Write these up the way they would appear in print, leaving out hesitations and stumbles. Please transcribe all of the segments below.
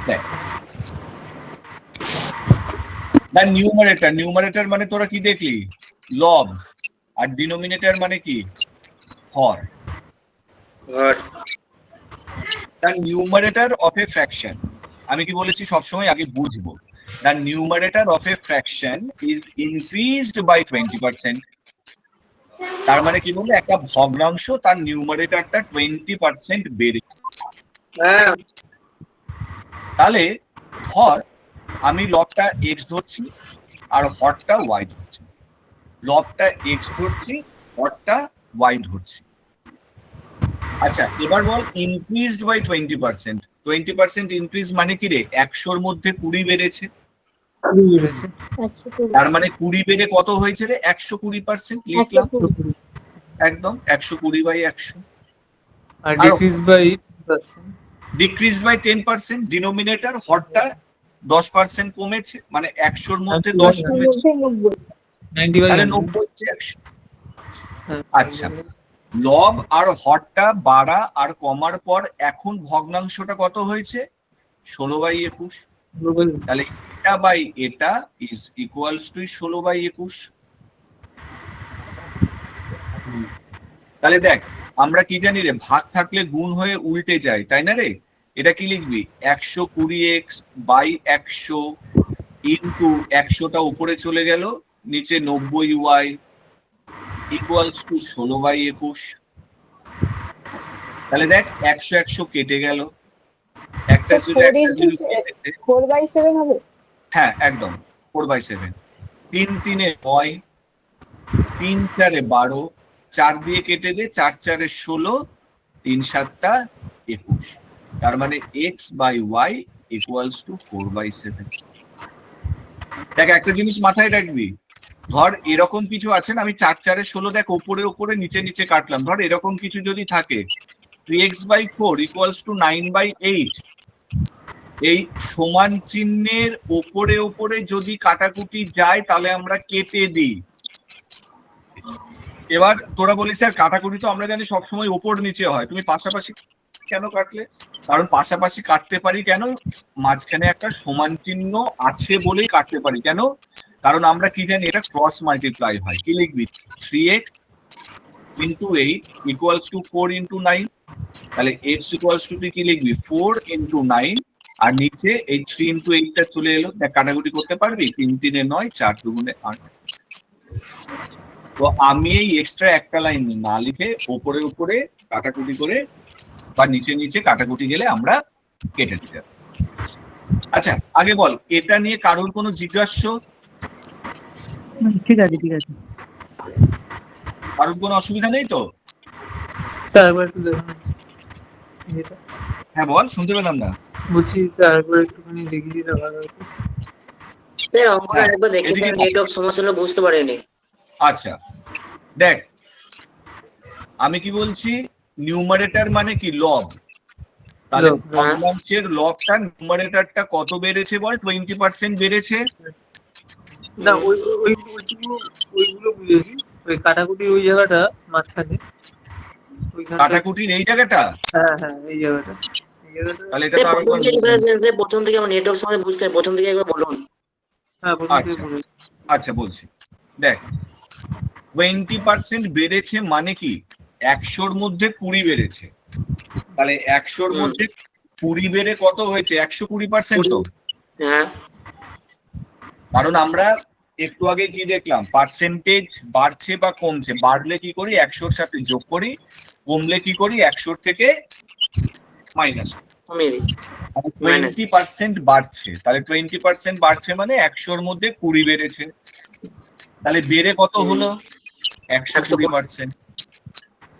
দেখ নিউমারেটর মানে তোরা কি দেখলি, লব, আর ডিনোমিনেটর মানে কি, হর। The numerator of a fraction, আমি কি বলেছি সবসময় আগে বুঝবো, the numerator of a fraction is increased by 20%। তার মানে কি বলবো, একটা ভগ্নাংশ তার নিউমারেটরটা 20% বেড়ে। তাহলে ধর আমি লবটা এক্স ধরছি আর হরটা ওয়াই ধরছি, লবটা এক্স ধরছি, হরটা ওয়াই ধরছি। আচ্ছা এবার বল ইনক্রিজড বাই 20%। 20% ইনক্রিজ মানে কি রে, 100-র মধ্যে 20 বেড়েছে। তার মানে 20 বেড়ে কত হয়েছে রে, 120% লিখলাম। একদম 120/100। আর ডিক্রিজ বাই 10%, ডিনোমিনেটর হরটা 10% কমেছে, মানে 100-র মধ্যে 10 কমেছে, তাহলে 90/100। আচ্ছা লব আর হরটা বাড়া আর কমার পর এখন ভগ্নাংশটা কত হয়েছে, 16/21। তাহলে এটা বাই এটা ইজ ইকুয়ালস টু 16/21। তাহলে দেখ আমরা কি জানি রে, ভাগ থাকলে গুণ হয়ে উল্টে যায়, তাই না রে? এটা কি লিখবি, 120x বাই 100 ইন্টু 100টা উপরে চলে গেল, নিচে 90y ইকুয়ালস টু 16/21। তাহলে দেখ 100 কেটে গেল, একটা ছিল, একটা জিনিস কেটেছে। 4/7 হবে। হ্যাঁ একদম 4/7। 3 3 9, 3 4 12, 4 দিয়ে কেটে দে, 4 4 16, 3 7 21। তার মানে x by y equals to 4/7। দেখ একটা জিনিস মাথায় রাখবি, ধর এরকম কিছু আছে না, আমি 4 4 16 দেখ ওপরে ওপরে নিচে নিচে কাটলাম, ধর এরকম কিছু যদি থাকে 3x/4 ইকুয়ালস টু 9/8, এই সমান চিহ্নের ওপরে ওপরে যদি কাটাকুটি যায় তাহলে আমরা কেটে দিই। এবার তোরা বলিস স্যার কাটাকুটি তো আমরা জানি সবসময় ওপর নিচে হয়, তুমি পাশাপাশি কেন কাটলে? কারণ পাশাপাশি কাটতে পারি কেন, মাঝখানে একটা সমান চিহ্ন আছে বলেই কাটতে পারি। কেন? কারণ আমরা কি জানি, এটা ক্রস মাল্টিপ্লাই হয়। কি লিখবি, 3x into 8 equals to 4 into 9। তাহলে x ইকুয়ালস টু কি লিখবি, 4 ইন্টু 9, আর নিচে এই 3 ইন্টু 8টা চলে এলো। দেখ কাটাকুটি করতে পারবি, 3 3 9, 4 2 8। তো আমি এই এক্সট্রা একটা লাইন না লিখে ওপরে উপরে কাটাকুটি করে বা নিচে নিচে কাটাকুটি গেলে আমরা কেটে দিতে। আচ্ছা আগে বল, এটা নিয়ে কারোর কোনো জিজ্ঞাস্য? ঠিক আছে ঠিক আছে, কারোর কোনো অসুবিধা নেই তো? স্যার একবার একটু দেখুন। হ্যাঁ বল, শুনতে পেলাম না। বলছি স্যার একবার একটুখানি দেখিয়ে দিলে ভালো হতো। স্যার অঙ্কটা একবার দেখি স্যার, নেটওয়ার্ক সমস্যা হলো বুঝতে পারিনি। আচ্ছা দেখ আমি কি বলছি, নিউমারেটর মানে কি, লব। তাহলে ভগ্নাংশের লবটা নিউমারেটরটা কত বেড়েছে বল, 20% বেড়েছে। না ওইগুলো বুঝেছি, ওই কাটাকুটি ওই জায়গাটা মাঝখানে, কাটাকুটির এই জায়গাটা, হ্যাঁ হ্যাঁ এই জায়গাটা, তাহলে এটা তো প্রথম থেকে আমার নেটওয়ার্ক সমস্যা বুঝতে, প্রথম থেকে একবার বলুন। হ্যাঁ আচ্ছা বলছি। দেখ 20% বেড়েছে মানে কি, 100-র মধ্যে 20 বেড়েছে। তাহলে 100-র মধ্যে 20 বেড়ে কত হয়েছে, 120% তো। হ্যাঁ, কারণ আমরা একটু আগে কি দেখলাম, পার্সেন্টেজ বাড়ছে বা কমছে, বাড়লে কি করি 100-র সাথে যোগ করি, কমলে কি করি 100-র থেকে মাইনাস। 20% বাড়ছে, তাহলে 20% বাড়ছে মানে 100-র মধ্যে 20 বেড়েছে। তাহলে বেড়ে কত হলো, 120%।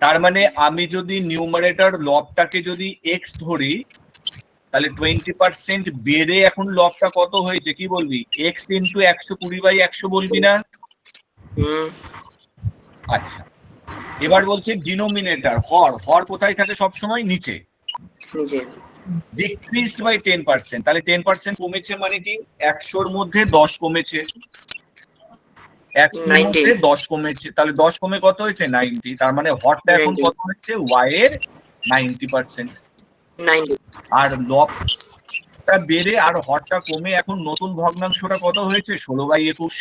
তার মানে আমি যদি নিউমারেটর লবটাকে যদি এক্স ধরি, তাহলে 20% বেড়ে এখন লবটা কত হয়েছে, কি বলবি, এক্স ইন্টু 120/100 বলবি না? আচ্ছা এবার বলছে ডিনোমিনেটর, হর কোথায় থাকে সবসময়, নিচে। ডিক্রিজড বাই 10%, তাহলে 10% কমেছে মানে কি, 100-র মধ্যে 10 কমেছে, 100-র মধ্যে 10 কমেছে, তাহলে 10 কমে কত হয়েছে, 90। তার মানে হরটা এখন কত হচ্ছে, ওয়াই এর 90%। আর লব লবটা বেড়ে আর হরটা কমে এখন নতুন ভগ্নাংশটা কত হয়েছে? 16/21।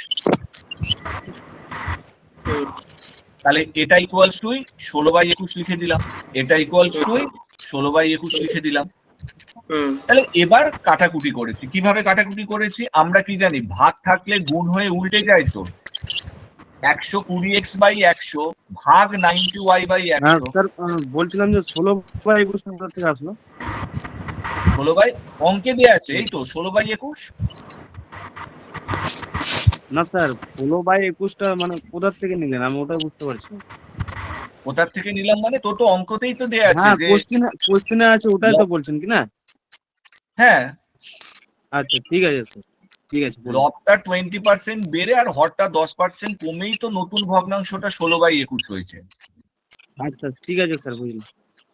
তাহলে এটা ইকুয়ালস টু 16/21 লিখে দিলাম, এটা ইকুয়ালস টু 16/21 লিখে দিলাম। তাহলে এবার কাটাকুটি করেছি। কিভাবে কাটাকুটি করেছি? আমরা কি জানি, ভাগ থাকলে গুণ হয়ে উল্টে যায়। তো 120x/100 ভাগ 90y/100। স্যার বলছিলাম যে 16/21 কোথা থেকে আসলো? 16 অঙ্কে দেওয়া আছে, এই তো 16/21। না স্যার, 16/21টা মানে কোথা থেকে নিলেন? আমি ওটা বুঝতে পারছি না। কোথার থেকে নিলাম মানে, তোর তো অঙ্কতেই তো দেওয়া আছে হ্যাঁ, যে কোশ্চেনে আছে, ওটাই তো বলছেন কি না? হ্যাঁ, আচ্ছা ঠিক আছে স্যার, ঠিক আছে বলুন। লবটা 20% বেড়ে আর হরটা 10% কমেই তো নতুন ভগ্নাংশটা 16/21 হয়েছে। আচ্ছা ঠিক আছে স্যার, বুঝলাম।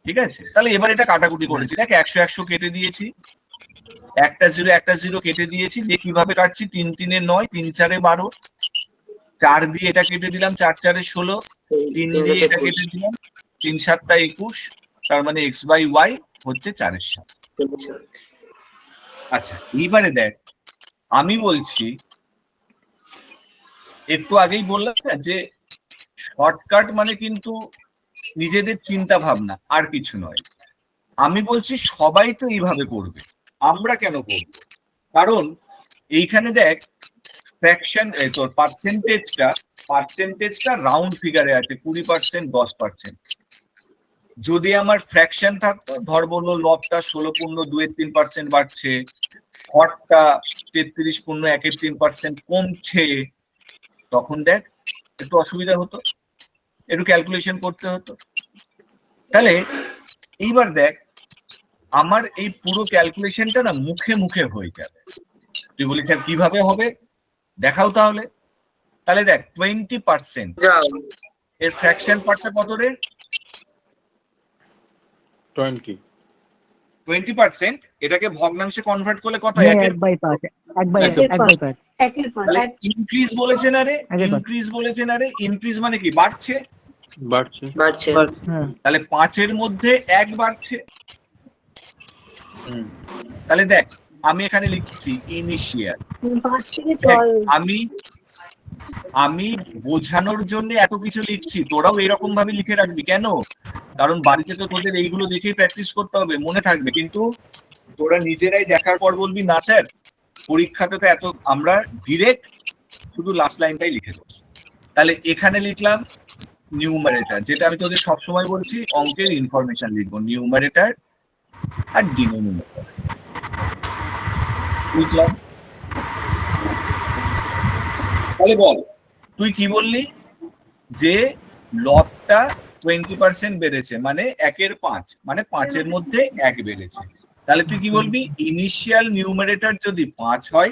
ঠিক আছে, তাহলে এবার এটা কাটাকুটি করেছি। দেখ 100 কেটে দিয়েছি, একটা জিরো কেটে দিয়েছি। যে কিভাবে কাটছি, 3 3 এ 9, 3 4 এ 12, 4 দিয়ে এটা কেটে দিলাম, 4 4 এ 16, 3 দিয়ে এটা কেটে দিলাম, 3 7 21। তার মানে x/y হচ্ছে 4 এর 7। আচ্ছা, এইবারে দেখ, আমি বলছি, একটু আগেই বললাম না যে শর্টকাট মানে কিন্তু নিজেদের চিন্তা ভাবনা, আর কিছু নয়। আমি বলছি সবাই তো এইভাবে করবে, আমরা কেন করব? কারণ এইখানে দেখ, ফ্র্যাকশন তোর পার্সেন্টেজটা রাউন্ড ফিগারে আছে, 20%, 10%। যদি আমার ফ্র্যাকশন থাকতো, ধর বললো লবটা 16.2-3% বাড়ছে, হরটা 33.1-3% কমছে, তখন দেখ একটু অসুবিধা হতো, একটু ক্যালকুলেশন করতে হতো। তাহলে এইবার দেখ, আমার এই পুরো ক্যালকুলেশনটা না মুখে মুখে হয়ে যাবে। তুই বলি স্যার কিভাবে হবে, দেখাও তাহলে। তাহলে দেখ 20% এর ফ্র্যাকশন পার্টটা কত রে? 20%। এটাকে ভগ্নাংশে কনভার্ট করলে কত? 1/5 তাহলে ইনক্রিজ বলেছে না রে, ইনক্রিজ বলেছে না রে। ইনক্রিজ মানে কি? বাড়ছে। তাহলে 5 এর মধ্যে 1 বাড়ছে। তাহলে দেখ, আমি এখানে লিখছি ইনিশিয়াল। আমি বোঝানোর জন্য এত কিছু লিখছি, তোরাও এরকম ভাবে লিখে রাখবি। কেন? কারণ বাড়িতে তো তোদের এইগুলো দেখেই প্র্যাকটিস করতে হবে, মনে থাকবে। কিন্তু তোরা নিজেরাই দেখার পর বলবি না স্যার, পরীক্ষাতে তো এত, আমরা ডিরেক্ট শুধু লাস্ট লাইনটাই লিখে দেবো। তাহলে এখানে লিখলাম নিউমারেটর, যেটা আমি তোদের সবসময় বলছি, অঙ্কের ইনফরমেশন লিখবো, নিউমারেটর আর ডিনোমিনেটর। বুঝলাম? তাহলে বল, তুই কি বললি যে লবটা 20% বেড়েছে, মানে 1/5, মানে 5 এর মধ্যে 1 বেড়েছে। তাহলে তুই কি বলবি? ইনিশিয়াল নিউমারেটর যদি 5 হয়,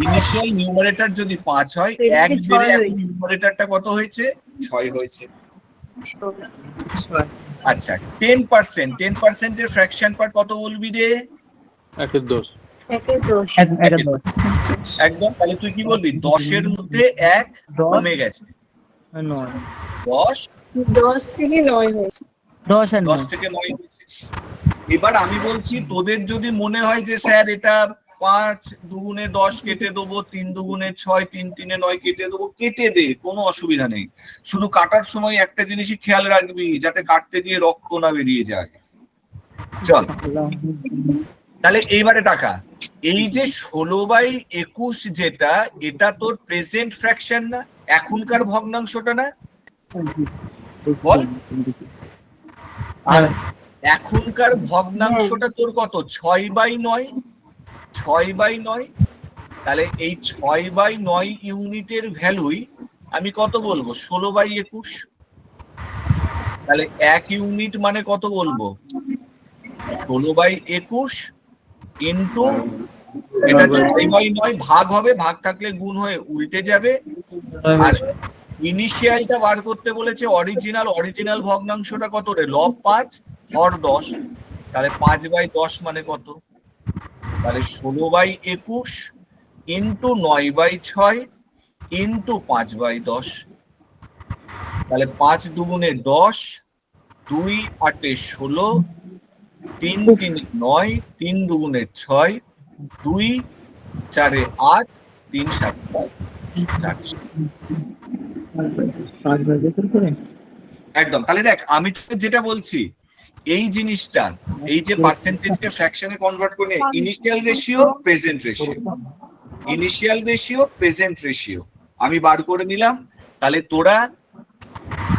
ইনিশিয়াল নিউমারেটর যদি 5 হয়, 1 বেড়ে এখন নিউমারেটরটা কত হয়েছে? 6 হয়েছে। আচ্ছা, 10% এর ফ্র্যাকশন পার্ট কত বলবি রে? 1/10। একদম। তাহলে তুই কি বলবি? 10 এর মধ্যে 1 কমে গেছে, 10 থেকে 9 হয়েছে। 10 থেকে 9 হয়েছে। এবার আমি বলছি, তোদের যদি মনে হয় যে স্যার এটা 5 দুগুণে 10 কেটে দেবো, 3 দুগুণে 6, 3 3 9 কেটে দেবো, কেটে দে, কোনো অসুবিধা নেই। শুধু কাটার সময় একটা জিনিসই খেয়াল রাখবি, যাতে কাটতে গিয়ে রক্ত না বেরিয়ে যায়। চল, তাহলে এইবারে টাকা, এই যে 16/21 যেটা, এটা তোর প্রেজেন্ট ফ্র্যাকশন না, এখনকার ভগ্নাংশটা না? বল। আর এখনকার ভগ্নাংশটা তোর কত? 6/9। 6/9। তাহলে এই 6/9 ইউনিটের ভ্যালুই আমি কত বলবো? 16/21। তাহলে 1 ইউনিট মানে কত বলবো? 16/21 ইন্টু, এটা 6/9 ভাগ হবে, ভাগ থাকলে গুণ হয়ে উল্টে যাবে। আর ইনিশিয়ালটা বার করতে বলেছে, অরিজিনাল ভগ্নাংশটা কত রে? লব 5 হর 10। তাহলে 5/10 মানে কত? তাহলে 16/21 ইন্টু 9/6 ইন্টু 5/10। তাহলে 5 দুগুণে 10, 2 8 16, 3 3 9, 3 2 6, 2 4 8, 3 7 4। একদম। তাহলে দেখ আমি তোকে যেটা বলছি এই জিনিসটা, এই যে পার্সেন্টেজকে ফ্র্যাকশনে কনভার্ট করে initial ratio present ratio, initial ratio present ratio আমি বার করে নিলাম। তাহলে তোরা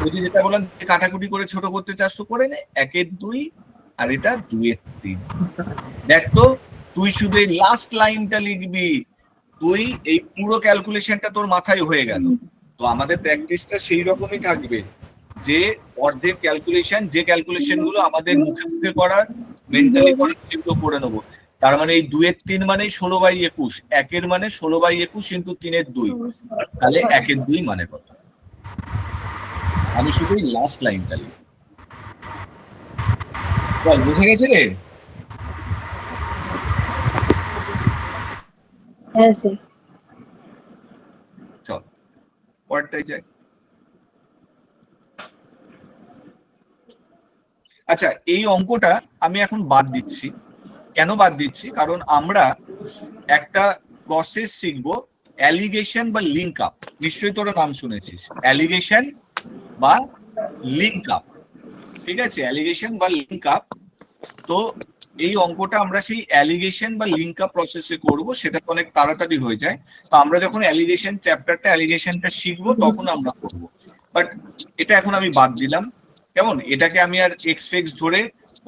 ওই যে যেটা বললাম কাটাকুটি করে ছোট করতে চাস তো করে নে, 1 এর 2 আর এটা 2 এর 3। দেখ তো তুই শুধু এই লাস্ট লাইনটা লিখবি, তুই এই পুরো ক্যালকুলেশনটা তোর মাথায় হয়ে গেল। তো আমাদের প্র্যাকটিসটা সেই রকমই থাকবে যে অর্ধেক ক্যালকুলেশন, যে ক্যালকুলেশন গুলো আমাদের মুখে মুখে করার, মেন্টালি করার, সেগুলো করে নেবো। তার মানে এই 2 এর 3 মানে 16/21, 1 এর মানে 16/21 ইন্টু 3 এর 2, তাহলে 1 এর 2 মানে কত? আমি শুধু এই লাস্ট লাইনটা লিখব। বল বুঝে গেছে রে? চল পরেরটাই যাই। আচ্ছা, এই অঙ্কটা আমি এখন বাদ দিচ্ছি। কেন বাদ দিচ্ছি? কারণ আমরা একটা প্রসেস শিখবো, অ্যালিগেশন বা লিঙ্ক আপ। নিশ্চয়ই তোরা নাম শুনেছিস, অ্যালিগেশন বা লিঙ্ক আপ। ঠিক আছে, অ্যালিগেশন বা লিঙ্ক আপ। তো এই অঙ্কটা আমরা সেই অ্যালিগেশন বা লিঙ্ক আপ প্রসেসে করব, সেটা তো অনেক তাড়াতাড়ি হয়ে যায়। তো আমরা যখন অ্যালিগেশন চ্যাপ্টারটা, অ্যালিগেশনটা শিখবো তখন আমরা করব। বাট এটা এখন আমি বাদ দিলাম। কেমন? এটাকে আমি আর এক্সপেক্ট ধরে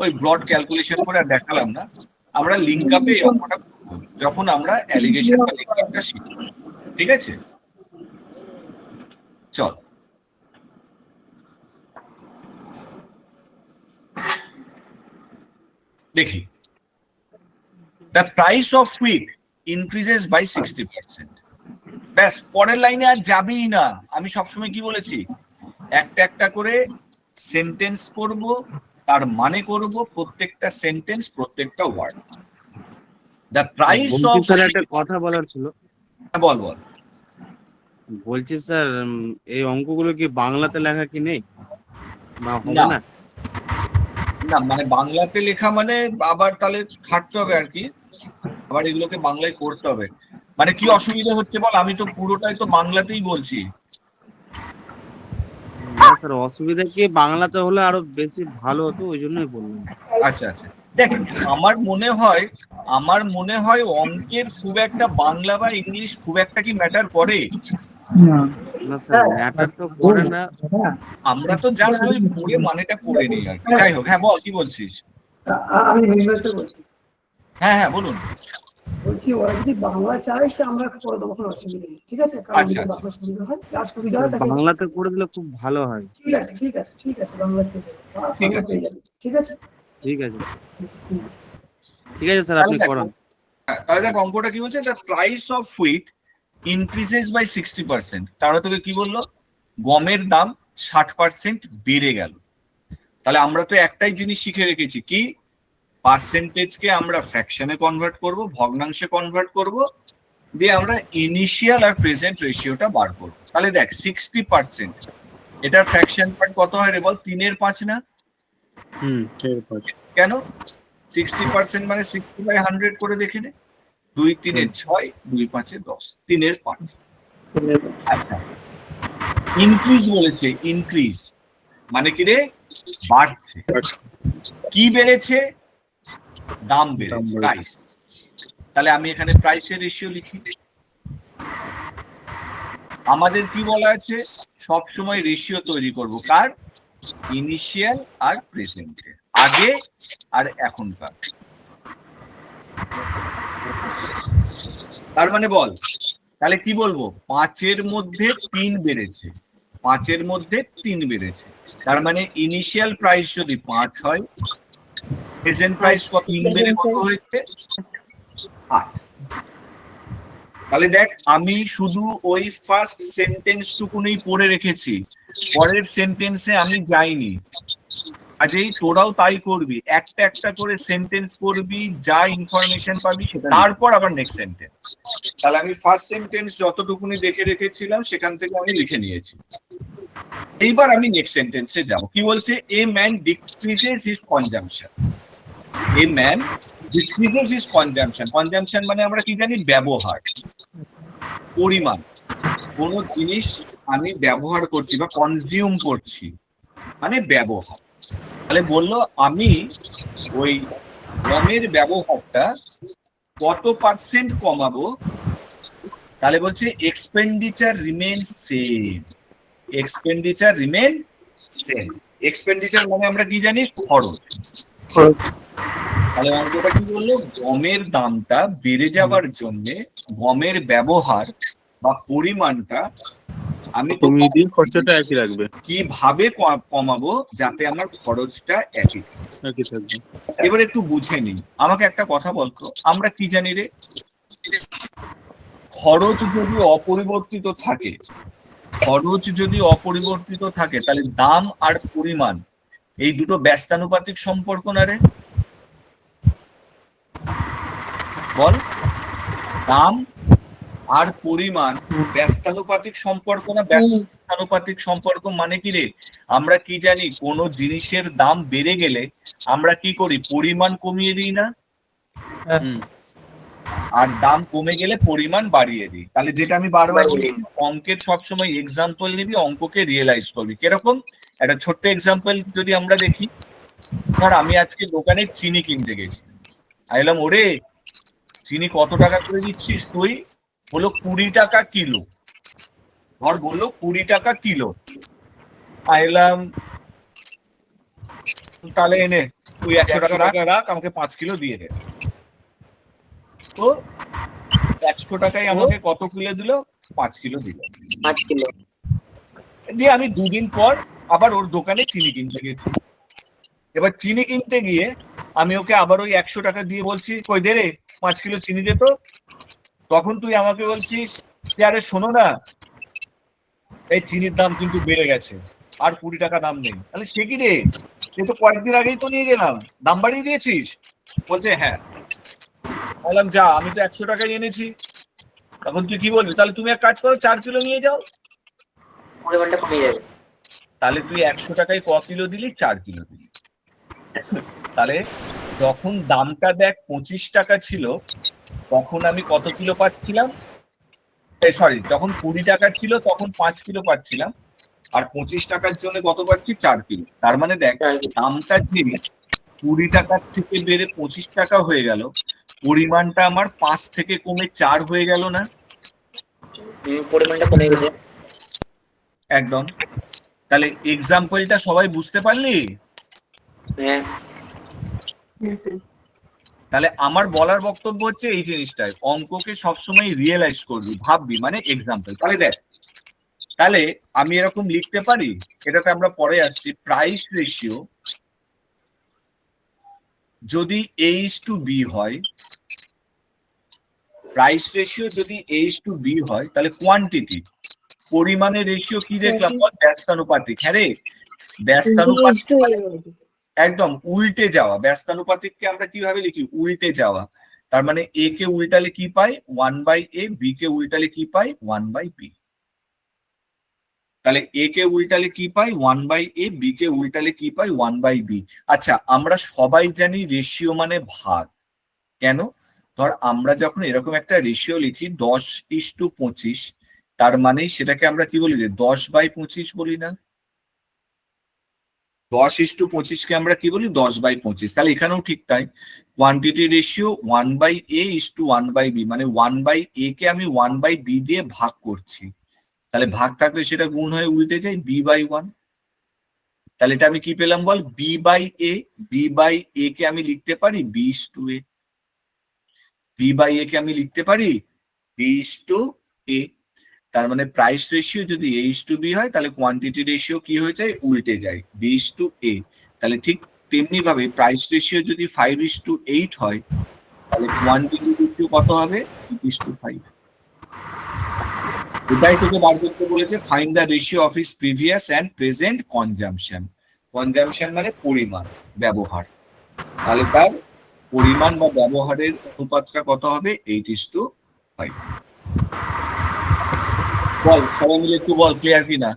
ওই ব্রড ক্যালকুলেশন করে আর দেখালাম না। আমরা লিঙ্ক আপে এই অঙ্কটা করব যখন আমরা অ্যালিগেশন বা লিঙ্ক আপটা শিখব। ঠিক আছে, চল। দেখি, the price of wheat increases by 60%. ব্যাস, পরের লাইনে আর যাবেই না। আমি সবসময় কি বলেছি, একটা একটা করে সেন্টেন্স করব, তার মানে করব, প্রত্যেকটা সেন্টেন্স, প্রত্যেকটা word. The price of, sir একটা কথা বলার ছিল। বল বল। বলছি স্যার, এই অঙ্কগুলো কি বাংলাতে লেখা কি নেই বা হবে না না? না, মানে বাংলাতে লেখা মানে আবার তাহলে খাটতে হবে আর কি, আবার এগুলোকে বাংলায় করতে হবে। মানে কি অসুবিধা হচ্ছে বল? আমি তো পুরোটাই তো বাংলাতেই বলছি। না স্যার, অসুবিধা কি, বাংলাতে হলে আরো বেশি ভালো হতো, ওই জন্যই বললাম। আচ্ছা আচ্ছা, দেখ আমার মনে হয় অঙ্কের খুব একটা বাংলা বা ইংলিশ খুব একটা কি ম্যাটার করে? না স্যার, ম্যাটার তো করে না। আমরা তো জাস্ট ওই পড়ে মানেটা পড়ে নিই আর কি। যাই হোক, হ্যাঁ বল, কি বলছিস? আমি ইনভেস্টর বলছি। হ্যাঁ হ্যাঁ বলুন। বলছি ওরা যদি বাংলা চায় সে আমরা করে দেবো, কোনো অসুবিধা নেই। ঠিক আছে, কারণ যদি বাংলা সুবিধা হয়, যার সুবিধা হয় তাকে বাংলাতে করে দিলে খুব ভালো হয়। ঠিক আছে ঠিক আছে ঠিক আছে, বাংলা পেয়ে যাবে, বাংলা পেয়ে যাবে। ঠিক আছে ঠিক আছে ঠিক আছে স্যার, আপনি করান। তাহলে দেখ অঙ্কটা কি বলছে, the price of wheat increases by 60%। তাহলে তোকে কি বললো? গমের দাম 60% বেড়ে গেল। তাহলে আমরা তো একটাই জিনিস শিখে রেখেছি, কি? পার্সেন্টেজকে আমরা ফ্র্যাকশনে কনভার্ট করব, ভগ্নাংশে কনভার্ট করব, দিয়ে আমরা ইনিশিয়াল আর প্রেজেন্ট রেশিওটা বার করব। তাহলে দেখ 60%, এটার ফ্র্যাকশন পার্ট কত হয় রে বল? 3 এর 5 না? কেন? 60% মানে 60/100 করে দেখে নে। 2 3 এর 6, 2 5 এর 10, 3 এর 5। আচ্ছা, ইনক্রিজ বলেছে, ইনক্রিজ মানে কি রে? বাড়ছে। কি বেড়েছে? দাম বেড়েছে, প্রাইস। তাহলে আমি এখানে প্রাইসের রেশিও লিখি। আমাদের কি বলা আছে? সব সময় রেশিও তৈরি করব, কার? ইনিশিয়াল আর প্রেজেন্টে, আগে আর এখনকার। তার মানে বল, তাহলে কি বলবো? 5 এর মধ্যে 3 বেড়েছে, 5 এর মধ্যে 3 বেড়েছে। তার মানে ইনিশিয়াল প্রাইস যদি 5 হয়, প্রেজেন্ট প্রাইস কত? 3 বেড়ে কত হয়েছে? 8। তাহলে দেখ আমি শুধু ওই ফার্স্ট সেন্টেন্সটুকুনি পড়ে রেখেছি, পরের সেন্টেন্সে আমি যাইনি। কাজেই তোরাও তাই করবি, একটা একটা করে সেন্টেন্স করবি, যা ইনফরমেশন পাবি তারপর আবার নেক্সট সেন্টেন্স। তাহলে আমি ফার্স্ট সেন্টেন্স যতটুকুনি দেখে রেখেছিলাম সেখান থেকে আমি লিখে নিয়েছি। এইবার আমি নেক্সট সেন্টেন্সে যাব। কি বলছে? A man decreases his consumption. A man decreases his consumption. Consumption মানে আমরা কি জানি? ব্যবহার, পরিমাণ। কোন জিনিস আমি ব্যবহার করছি বা কনজিউম করছি মানে ব্যবহার। তাহলে বললো আমি ওই গমের ব্যবহারটা কত পার্সেন্ট কমাবো? তাহলে বলছে expenditure remain same. Expenditure remain same. Expenditure মানে আমরা কি জানি? খরচ। তাহলে অঙ্কটা কি বললো? গমের দামটা বেড়ে যাওয়ার জন্য গমের ব্যবহার বা পরিমাণটা আমি কমিয়ে খরচাটা একই রাখবে, কিভাবে কমাবো যাতে আমার খরচটা একই থাকবে। এবার একটু বুঝে নিই। আমাকে একটা কথা বলতো, আমরা কি জানি রে? খরচ যদি অপরিবর্তিত থাকে, খরচ যদি অপরিবর্তিত থাকে তাহলে দাম আর পরিমাণ এই দুটো ব্যস্তানুপাতিক সম্পর্ক না রে? বল, দাম আর পরিমাণ ব্যস্তানুপাতিক সম্পর্ক না? ব্যস্তানুপাতিক সম্পর্ক মানে কি রে? আমরা কি জানি? কোনো জিনিসের দাম বেড়ে গেলে আমরা কি করি? পরিমাণ কমিয়ে দিই না? আর দাম কমে গেলে পরিমাণ বাড়িয়ে দিই। তাহলে যেটা আমি বারবার বলি, অঙ্কের সবসময় এক্সাম্পল নিবি, অঙ্ককে রিয়েলাইজ করবি। কিরকম? একটা ছোট্ট এক্সাম্পল যদি আমরা দেখি, ধর আমি আজকে দোকানে চিনি কিনতে গেছি, আইলাম, ওরে চিনি কত টাকা করে দিচ্ছিস তুই? বললো 20 টাকা কিলো। ধর বললো 20 টাকা কিলো। আইলাম, তাহলে এনে তুই 100 টাকা রাখ, আমাকে 5 কিলো দিয়ে দে। তো 100 টাকায় আমাকে কত কিলো দিল? 5 কিলো দিল। 5 কিলো দিয়ে আমি 2 দিন পর আবার ওর দোকানে চিনি কিনতে গেছি। এবার চিনি কিনতে গিয়ে আমি ওকে আবার ওই 100 টাকা দিয়ে বলছি, কই দে রে 5 কিলো চিনি দে তো। তখন তুই আমাকে বলছিস যে আরে শোনো না, এই চিনির দাম কিন্তু বেড়ে গেছে, আর 20 টাকা দাম নেই। তাহলে সে কি রে? সে তো কয়েকদিন আগেই তো নিয়ে গেলাম, দাম বাড়িয়ে দিয়েছিস? বলছে হ্যাঁ। বললাম যা, আমি তো 100 টাকায় এনেছি। তখন তুই কি বলবি? তাহলে তুমি এক কাজ করো, 4 কিলো নিয়ে যাও, পরিমাণটা কমে যাবে। তাহলে তুই 100 টাকায় ক কিলো দিলি? 4 কিলো দিলি। তাহলে যখন দামটা দেখ 25 টাকা ছিল, তখন আমি কত কিলো পাচ্ছিলাম? সরি, যখন 20 টাকা ছিল তখন 5 কিলো পাচ্ছিলাম, আর 25 টাকার জন্য কত পাচ্ছি? 4 কিলো। তার মানে দেখ, দামটা যে 20 টাকার থেকে বেড়ে 25 টাকা হয়ে গেল, পরিমাণটা আমার 5 থেকে কমে 4 হয়ে গেল না? পরিমাণটা কমে গেছে একদম। তাহলে এক্সাম্পলটা সবাই বুঝতে পারলি? হ্যাঁ। তাহলে আমার বলার বক্তব্য হচ্ছে এই জিনিসটাই, অঙ্ককে সবসময় রিয়েলাইজ করবি, ভাববি, মানে এক্সাম্পল। তাহলে দেখ, তাহলে আমি এরকম লিখতে পারি, এটাতে আমরা পরে আসছি, প্রাইস রেশিও যদি A/B হয়, প্রাইস রেশিও যদি A/B হয়, তাহলে কোয়ান্টিটি, পরিমাণের রেশিও কি দেখলাম? ব্যস্তানুপাতিক। হ্যাঁ রে, ব্যস্তানুপাতিক একদম উল্টে যাওয়া। ব্যস্তানুপাতিককে আমরা কিভাবে লিখি? উল্টে যাওয়া। তার মানে A কে উল্টালে কি পাই? 1/A, B কে উল্টালে কি পাই? 1/B। তাহলে A কে উল্টালে কি পাই? 1/A, B কে উল্টালে কি পাই? 1/B। আচ্ছা, আমরা সবাই জানি রেশিও মানে ভাগ। কেন? ধর আমরা যখন এরকম একটা রেশিও লিখি 10:25, তার মানে সেটাকে আমরা কি বলি? 10/25 বলি না? 10:25 কে আমরা কি বলি? 10/25। তাহলে এখানেও ঠিক তাই, কোয়ান্টিটি রেশিও 1/A/1/B, মানে 1/A কে আমি 1/B দিয়ে ভাগ করছি। তাহলে ভাগ থাকলে সেটা গুণ হয়ে উল্টে যায় B/1। তাহলে এটা আমি কি পেলাম বল? B/A। B/A কে আমি লিখতে পারি B/A। B/A কে আমি লিখতে পারি B/A। তার মানে প্রাইস রেশিও যদি A/B হয়, তাহলে কোয়ান্টিটি রেশিও কি হয়ে যায়? উল্টে যায়, B/A। তাহলে ঠিক তেমনি ভাবে প্রাইস রেশিও যদি 5:8 হয়, তাহলে কোয়ান্টিটি রেশিও কত হবে? 8:5। এটাই তোকে বার করতে বলেছে, find the ratio of his previous and present consumption. Consumption মানে পরিমাণ, ব্যবহার। তাহলে তার পরিমাণ বা ব্যবহারের অনুপাতটা কত হবে? 8:5। বল, সবাই মিলে একটু বল, ক্লিয়ার কিনা?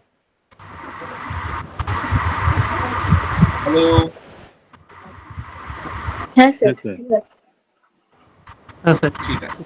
হ্যালো, হ্যাঁ স্যার হ্যাঁ স্যার হ্যাঁ স্যার ঠিক আছে